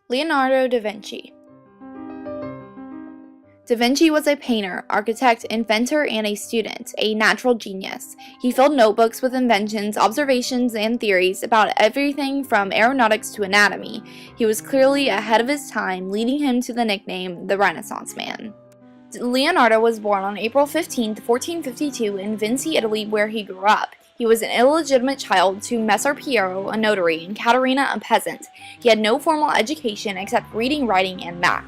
Leonardo da Vinci. Da Vinci was a painter, architect, inventor, and a student, a natural genius. He filled notebooks with inventions, observations, and theories about everything from aeronautics to anatomy. He was clearly ahead of his time, leading him to the nickname the Renaissance Man. Leonardo was born on April 15, 1452 in Vinci, Italy, where he grew up. He was an illegitimate child to Messer Piero, a notary, and Caterina, a peasant. He had no formal education except reading, writing, and math.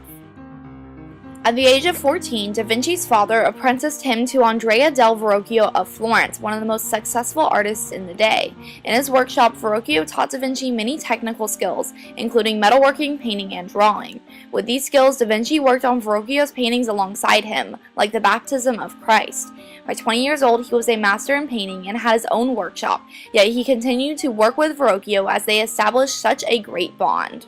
At the age of 14, Da Vinci's father apprenticed him to Andrea del Verrocchio of Florence, one of the most successful artists in the day. In his workshop, Verrocchio taught Da Vinci many technical skills, including metalworking, painting, and drawing. With these skills, Da Vinci worked on Verrocchio's paintings alongside him, like the Baptism of Christ. By 20 years old, he was a master in painting and had his own workshop, yet he continued to work with Verrocchio as they established such a great bond.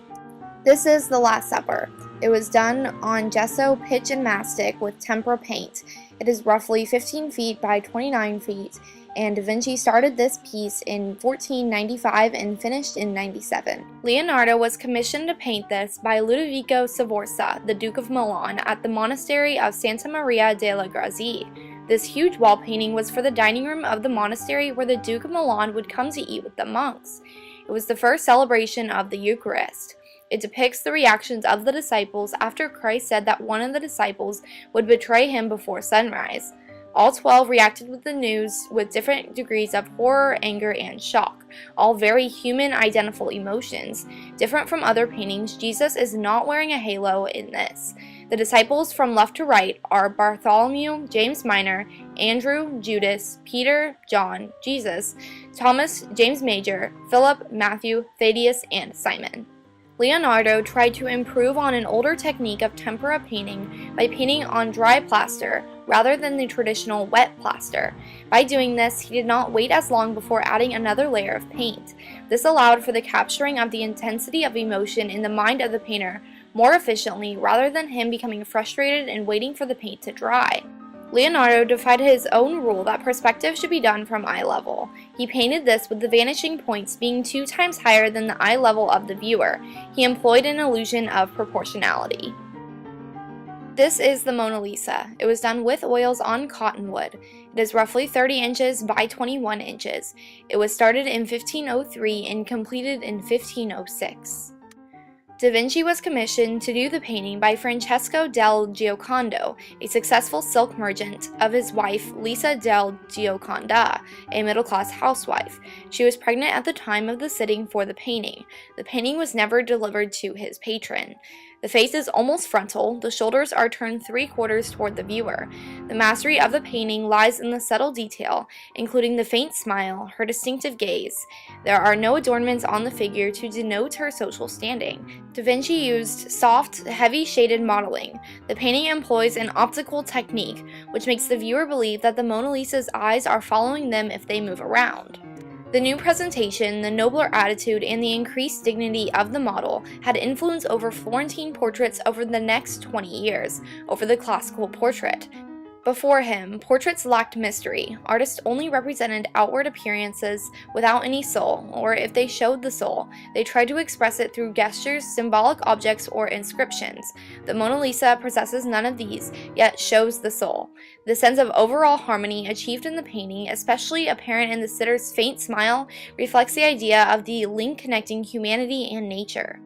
This is the Last Supper. It was done on gesso, pitch, and mastic with tempera paint. It is roughly 15 feet by 29 feet, and Da Vinci started this piece in 1495 and finished in 97. Leonardo was commissioned to paint this by Ludovico Sforza, the Duke of Milan, at the monastery of Santa Maria delle Grazie. This huge wall painting was for the dining room of the monastery where the Duke of Milan would come to eat with the monks. It was the first celebration of the Eucharist. It depicts the reactions of the disciples after Christ said that one of the disciples would betray him before sunrise. All 12 reacted with the news with different degrees of horror, anger, and shock, all very human, identical emotions. Different from other paintings, Jesus is not wearing a halo in this. The disciples from left to right are Bartholomew, James Minor, Andrew, Judas, Peter, John, Jesus, Thomas, James Major, Philip, Matthew, Thaddeus, and Simon. Leonardo tried to improve on an older technique of tempera painting by painting on dry plaster rather than the traditional wet plaster. By doing this, he did not wait as long before adding another layer of paint. This allowed for the capturing of the intensity of emotion in the mind of the painter more efficiently rather than him becoming frustrated and waiting for the paint to dry. Leonardo defied his own rule that perspective should be done from eye level. He painted this with the vanishing points being 2 times higher than the eye level of the viewer. He employed an illusion of proportionality. This is the Mona Lisa. It was done with oils on cottonwood. It is roughly 30 inches by 21 inches. It was started in 1503 and completed in 1506. Da Vinci was commissioned to do the painting by Francesco del Giocondo, a successful silk merchant, of his wife Lisa del Gioconda, a middle-class housewife. She was pregnant at the time of the sitting for the painting. The painting was never delivered to his patron. The face is almost frontal, the shoulders are turned 3/4 toward the viewer. The mastery of the painting lies in the subtle detail, including the faint smile, her distinctive gaze. There are no adornments on the figure to denote her social standing. Da Vinci used soft, heavy shaded modeling. The painting employs an optical technique, which makes the viewer believe that the Mona Lisa's eyes are following them if they move around. The new presentation, the nobler attitude, and the increased dignity of the model had influence over Florentine portraits over the next 20 years, over the classical portrait. Before him, portraits lacked mystery. Artists only represented outward appearances without any soul, or if they showed the soul, they tried to express it through gestures, symbolic objects, or inscriptions. The Mona Lisa possesses none of these, yet shows the soul. The sense of overall harmony achieved in the painting, especially apparent in the sitter's faint smile, reflects the idea of the link connecting humanity and nature.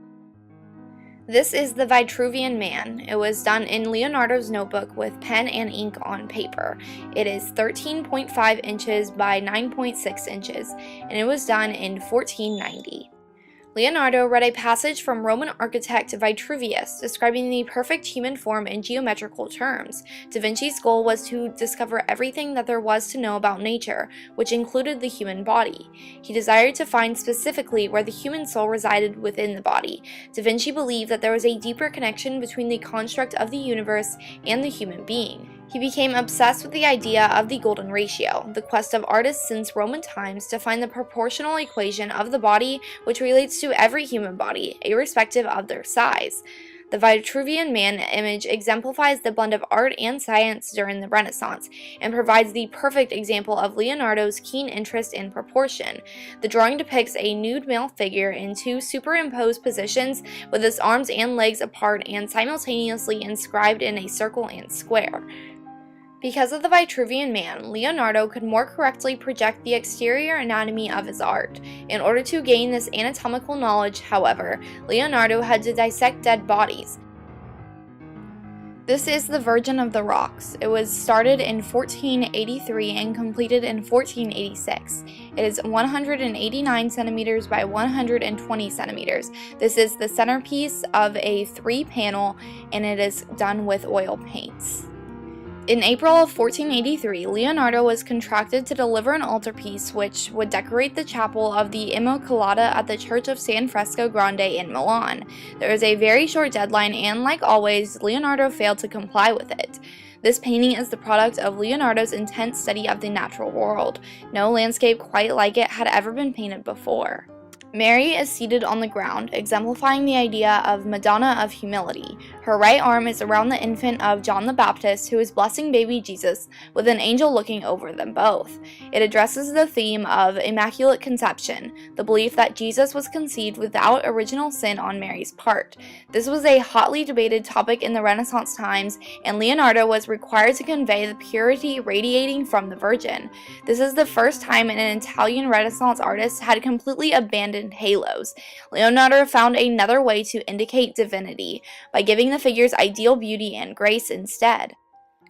This is the Vitruvian Man. It was done in Leonardo's notebook with pen and ink on paper. It is 13.5 inches by 9.6 inches, and it was done in 1490. Leonardo read a passage from Roman architect Vitruvius describing the perfect human form in geometrical terms. Da Vinci's goal was to discover everything that there was to know about nature, which included the human body. He desired to find specifically where the human soul resided within the body. Da Vinci believed that there was a deeper connection between the construct of the universe and the human being. He became obsessed with the idea of the golden ratio, the quest of artists since Roman times to find the proportional equation of the body which relates to every human body, irrespective of their size. The Vitruvian Man image exemplifies the blend of art and science during the Renaissance and provides the perfect example of Leonardo's keen interest in proportion. The drawing depicts a nude male figure in two superimposed positions with his arms and legs apart and simultaneously inscribed in a circle and square. Because of the Vitruvian Man, Leonardo could more correctly project the exterior anatomy of his art. In order to gain this anatomical knowledge, however, Leonardo had to dissect dead bodies. This is the Virgin of the Rocks. It was started in 1483 and completed in 1486. It is 189 centimeters by 120 centimeters. This is the centerpiece of a 3-panel, and it is done with oil paints. In April of 1483, Leonardo was contracted to deliver an altarpiece which would decorate the chapel of the Immacolata at the Church of San Fresco Grande in Milan. There was a very short deadline, and like always, Leonardo failed to comply with it. This painting is the product of Leonardo's intense study of the natural world. No landscape quite like it had ever been painted before. Mary is seated on the ground, exemplifying the idea of Madonna of humility. Her right arm is around the infant of John the Baptist, who is blessing baby Jesus, with an angel looking over them both. It addresses the theme of Immaculate Conception, the belief that Jesus was conceived without original sin on Mary's part. This was a hotly debated topic in the Renaissance times, and Leonardo was required to convey the purity radiating from the Virgin. This is the first time an Italian Renaissance artist had completely abandoned halos. Leonardo found another way to indicate divinity, by giving the figures ideal beauty and grace instead.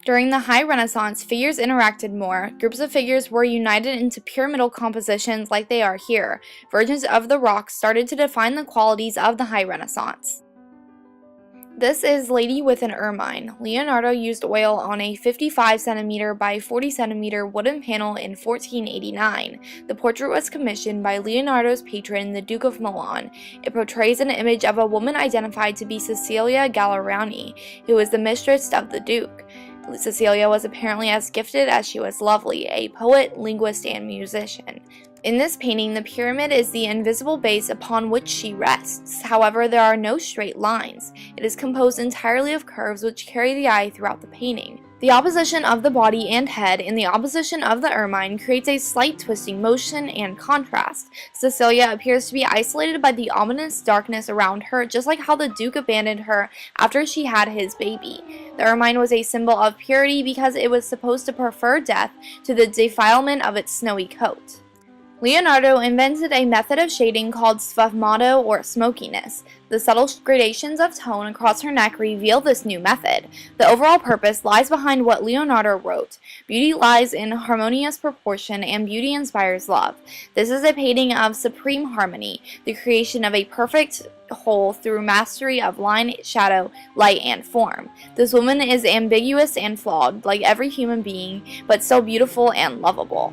During the High Renaissance, figures interacted more. Groups of figures were united into pyramidal compositions like they are here. Virgins of the Rocks started to define the qualities of the High Renaissance. This is Lady with an Ermine. Leonardo used oil on a 55 centimeter by 40 centimeter wooden panel in 1489. The portrait was commissioned by Leonardo's patron, the Duke of Milan. It portrays an image of a woman identified to be Cecilia Gallerani, who was the mistress of the Duke. Cecilia was apparently as gifted as she was lovely, a poet, linguist, and musician. In this painting, the pyramid is the invisible base upon which she rests. However, there are no straight lines. It is composed entirely of curves which carry the eye throughout the painting. The opposition of the body and head and the opposition of the ermine creates a slight twisting motion and contrast. Cecilia appears to be isolated by the ominous darkness around her, just like how the Duke abandoned her after she had his baby. The ermine was a symbol of purity because it was supposed to prefer death to the defilement of its snowy coat. Leonardo invented a method of shading called sfumato, or smokiness. The subtle gradations of tone across her neck reveal this new method. The overall purpose lies behind what Leonardo wrote. Beauty lies in harmonious proportion, and beauty inspires love. This is a painting of supreme harmony, the creation of a perfect whole through mastery of line, shadow, light, and form. This woman is ambiguous and flawed, like every human being, but still beautiful and lovable.